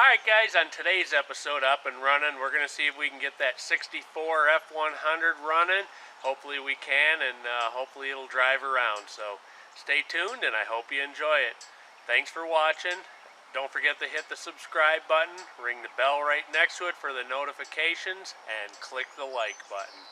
Alright guys, on today's episode Up and Running, we're going to see if we can get that 64 F100 running. Hopefully we can, and hopefully it'll drive around. So stay tuned and I hope you enjoy it. Thanks for watching. Don't forget to hit the subscribe button, ring the bell right next to it for the notifications, and click the like button.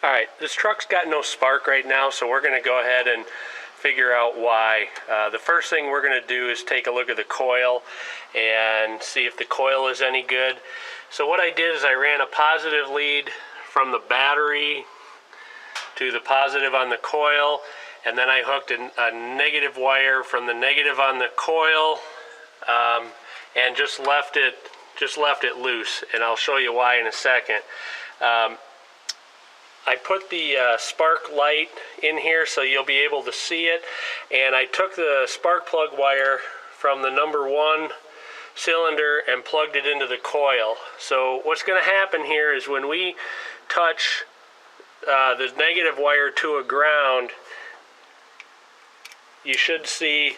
Alright, this truck's got no spark right now, so we're going to go ahead and figure out why. The first thing we're going to do is take a look at the coil and see if the coil is any good. So what I did is I ran a positive lead from the battery to the positive on the coil, and then I hooked a negative wire from the negative on the coil and just left it loose, and I'll show you why in a second. I put the spark light in here so you'll be able to see it, and I took the spark plug wire from the number 1 cylinder and plugged it into the coil. So what's going to happen here is when we touch the negative wire to a ground, you should see,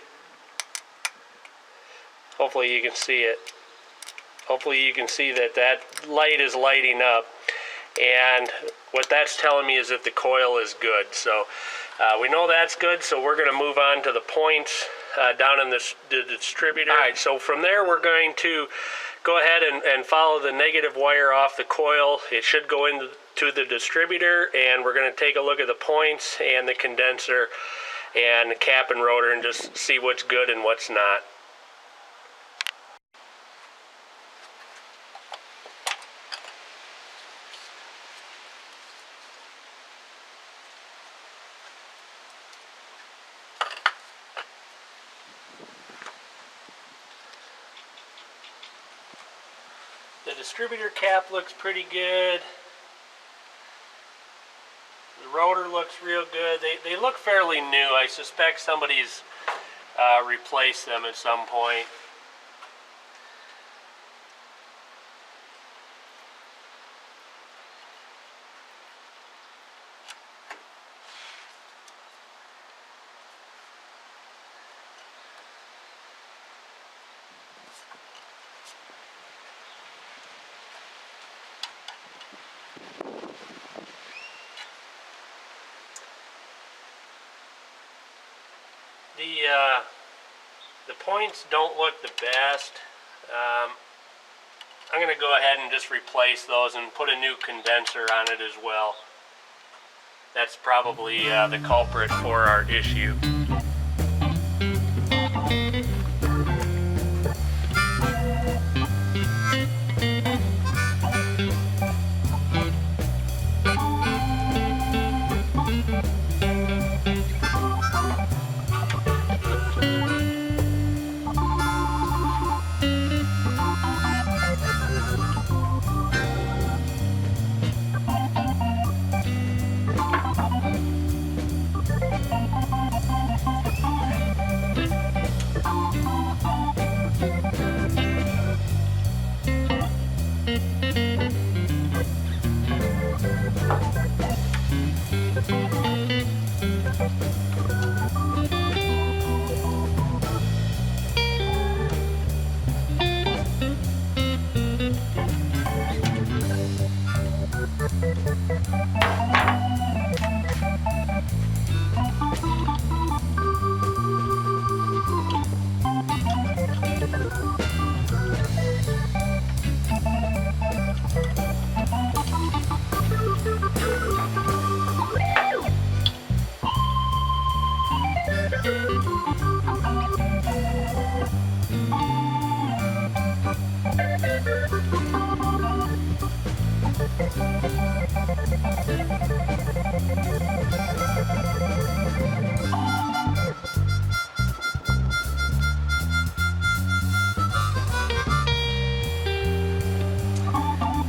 hopefully you can see it, hopefully you can see that that light is lighting up. And what that's telling me is that the coil is good. So we know that's good, so we're going to move on to the points down in the distributor. All right, so from there we're going to go ahead and follow the negative wire off the coil. It should go into the distributor, and we're going to take a look at the points and the condenser and the cap and rotor and just see what's good and what's not. The distributor cap looks pretty good. The rotor looks real good. They look fairly new. I suspect somebody's replaced them at some point. The points don't look the best. I'm going to go ahead and just replace those and put a new condenser on it as well. That's probably the culprit for our issue.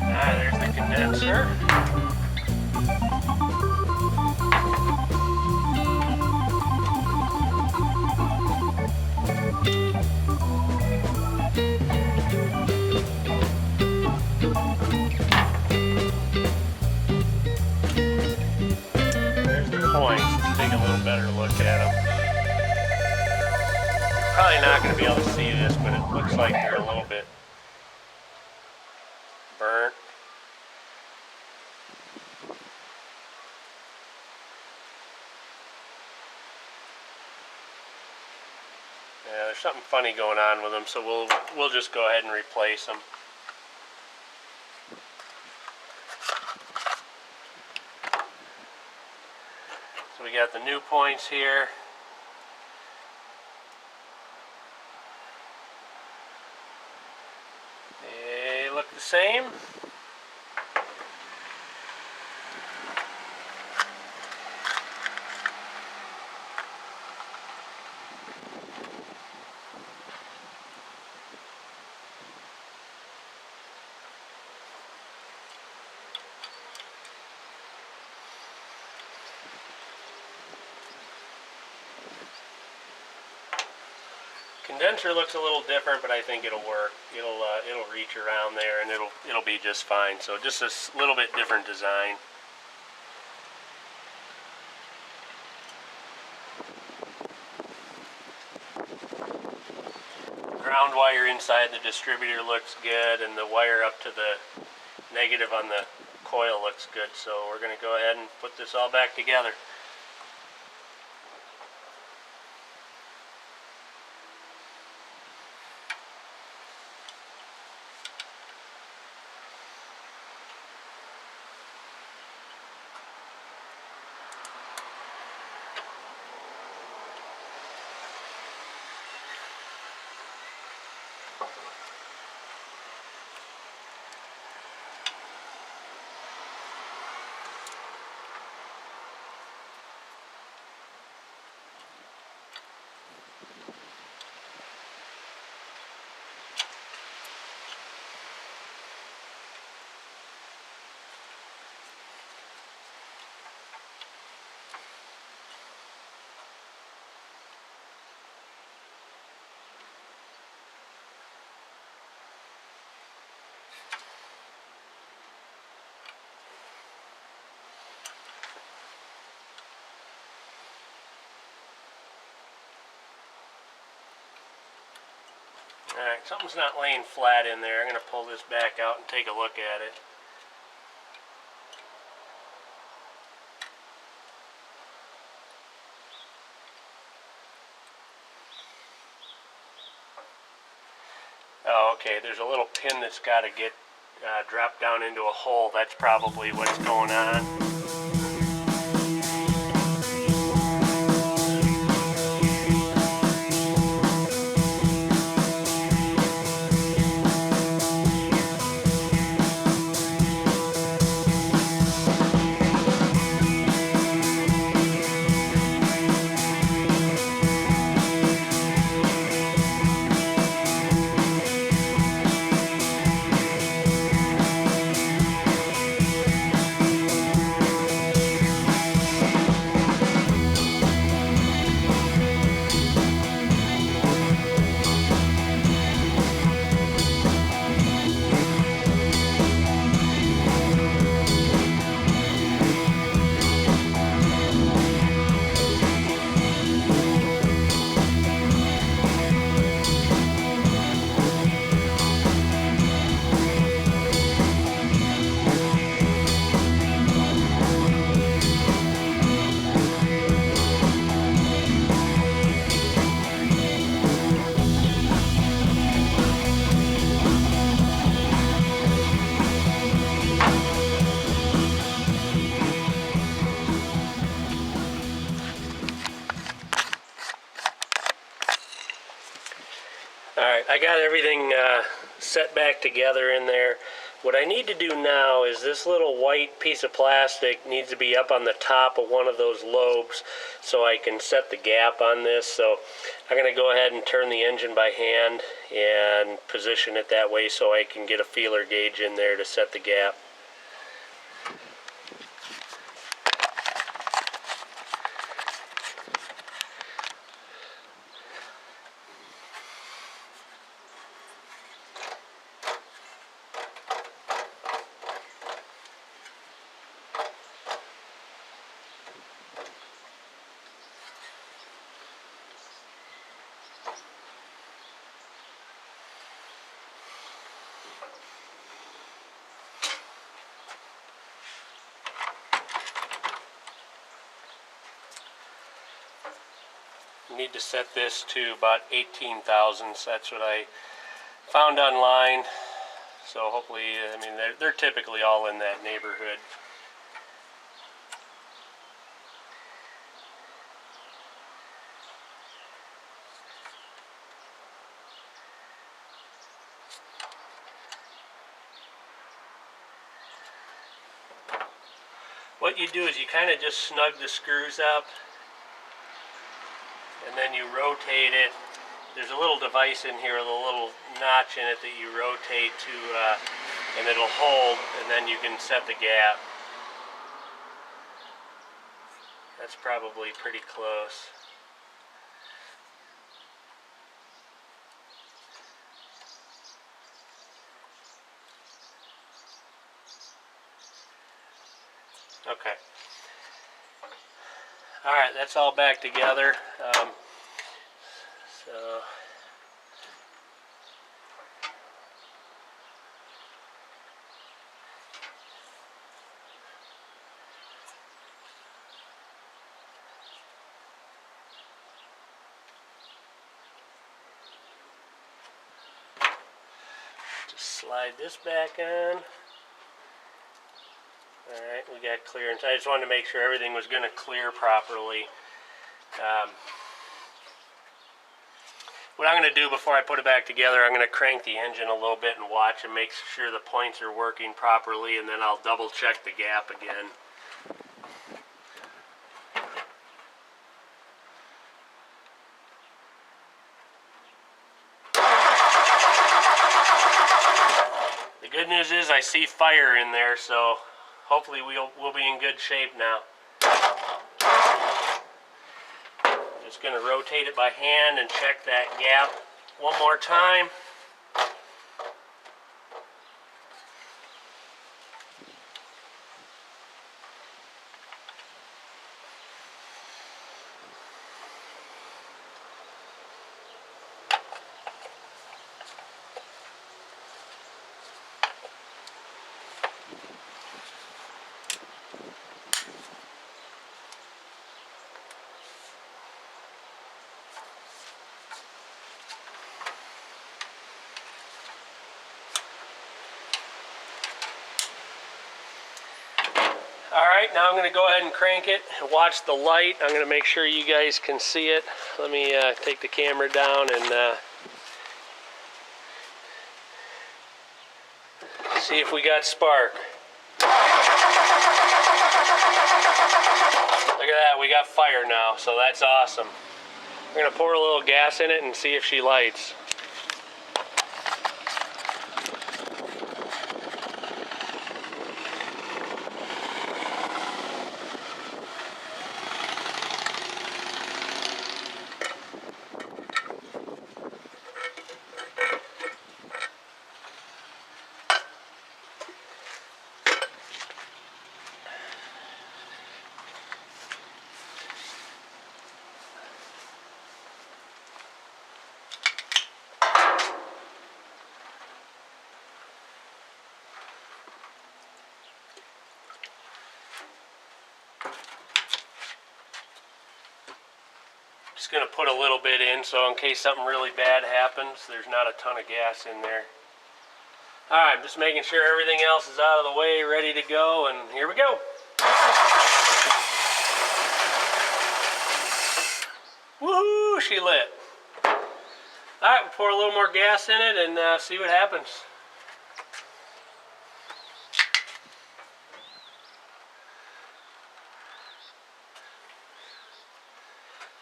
There's the condenser. probably not going to be able to see this, but it looks like they're a little bit burnt. Yeah, there's something funny going on with them, so we'll just go ahead and replace them. So we got the new points here. They look the same. Condenser looks a little different, but I think it'll work. It'll reach around there, and it'll be just fine. So just a little bit different design. Ground wire inside the distributor looks good, and the wire up to the negative on the coil looks good. So we're going to go ahead and put this all back together. Alright, something's not laying flat in there. I'm going to pull this back out and take a look at it. Oh, okay, there's a little pin that's got to get dropped down into a hole. That's probably what's going on. Alright, I got everything set back together in there. What I need to do now is this little white piece of plastic needs to be up on the top of one of those lobes so I can set the gap on this. So I'm going to go ahead and turn the engine by hand and position it that way so I can get a feeler gauge in there to set the gap. Need to set this to about 18 thousandths. That's what I found online. So hopefully, I mean, they're typically all in that neighborhood. What you do is you kind of just snug the screws up, and then you rotate it. There's a little device in here with a little notch in it that you rotate to, and it'll hold, and then you can set the gap. That's probably pretty close. Okay. All right, that's all back together. Just slide this back on. Alright, we got clearance. I just wanted to make sure everything was going to clear properly. What I'm going to do before I put it back together, I'm going to crank the engine a little bit and watch and make sure the points are working properly, and then I'll double check the gap again. The good news is I see fire in there, so hopefully we'll be in good shape now. Just going to rotate it by hand and check that gap one more time. Alright, now I'm going to go ahead and crank it and watch the light. I'm going to make sure you guys can see it. Let me take the camera down and see if we got spark. Look at that, we got fire now, so that's awesome. We're going to pour a little gas in it and see if she lights. Just going to put a little bit in so in case something really bad happens, there's not a ton of gas in there. Alright, just making sure everything else is out of the way, ready to go, and here we go. Woohoo, she lit. Alright, we'll pour a little more gas in it and see what happens.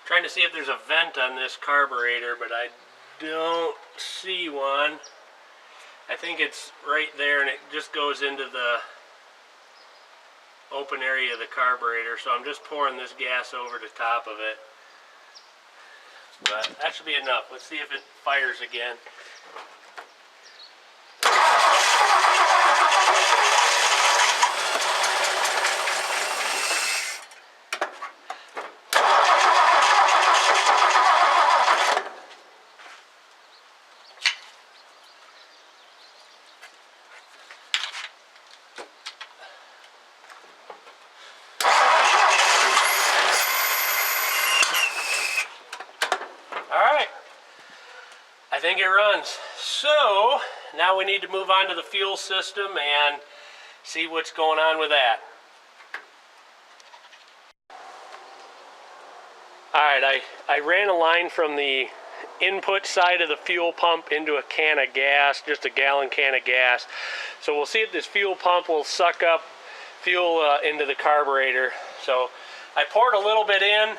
Trying to see if there's a vent on this carburetor, but I don't see one. I think it's right there, and it just goes into the open area of the carburetor, so I'm just pouring this gas over the top of it. But that should be enough. Let's see if it fires again. think it runs. So now we need to move on to the fuel system and see what's going on with that. Alright, I ran a line from the input side of the fuel pump into a can of gas, just a gallon can of gas. So we'll see if this fuel pump will suck up fuel into the carburetor. So I poured a little bit in.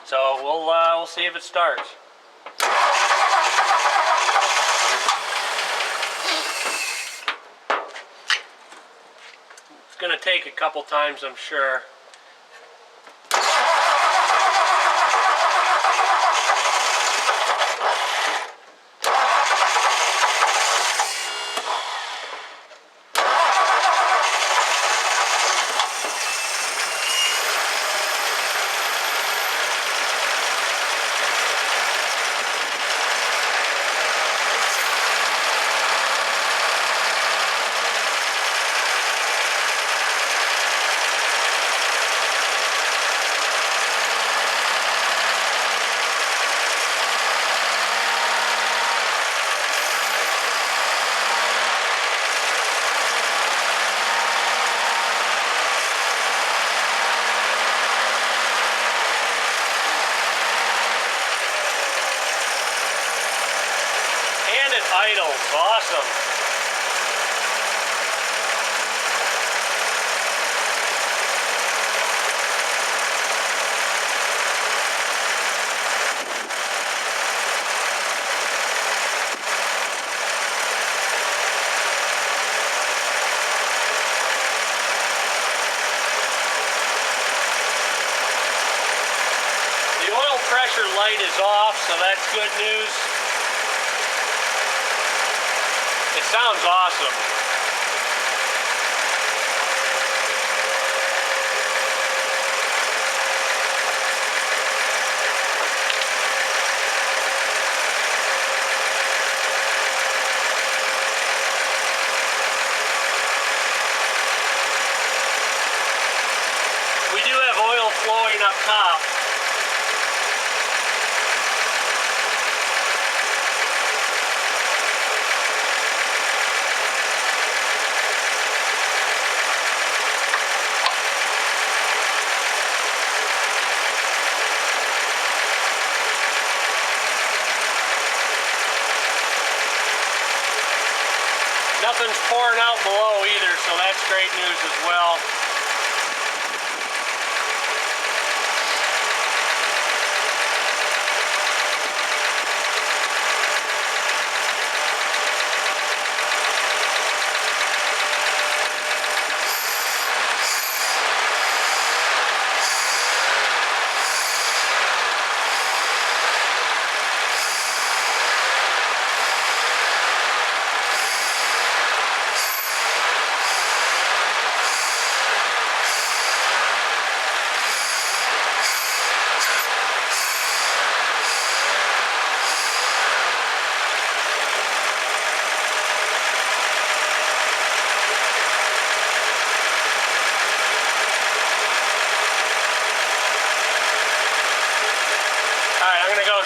So we'll see if it starts. It's going to take a couple times, I'm sure. Idles, awesome. The oil pressure light is off, so that's good news. It sounds awesome. We do have oil flowing up top. Nothing's pouring out below either, so that's great news as well.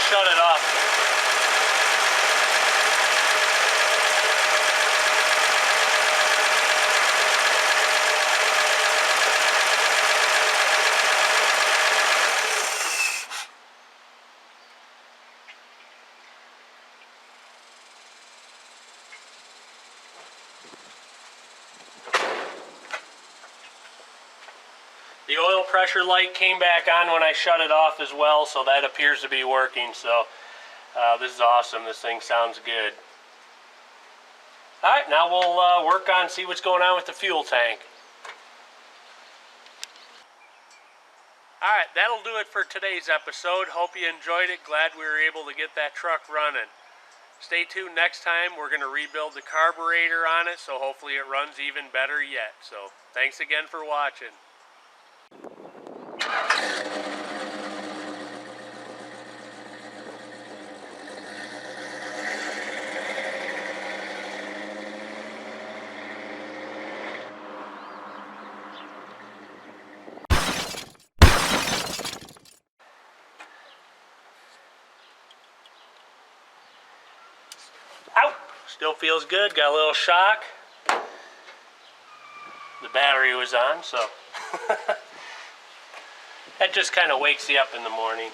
Shut it off. The oil pressure light came back on when I shut it off as well, so that appears to be working. So this is awesome. This thing sounds good. Alright, now we'll work on, see what's going on with the fuel tank. Alright, that'll do it for today's episode. Hope you enjoyed it. Glad we were able to get that truck running. Stay tuned next time. We're going to rebuild the carburetor on it, so hopefully it runs even better yet. So thanks again for watching. Still feels good. Got a little shock. The battery was on, so that just kind of wakes you up in the morning.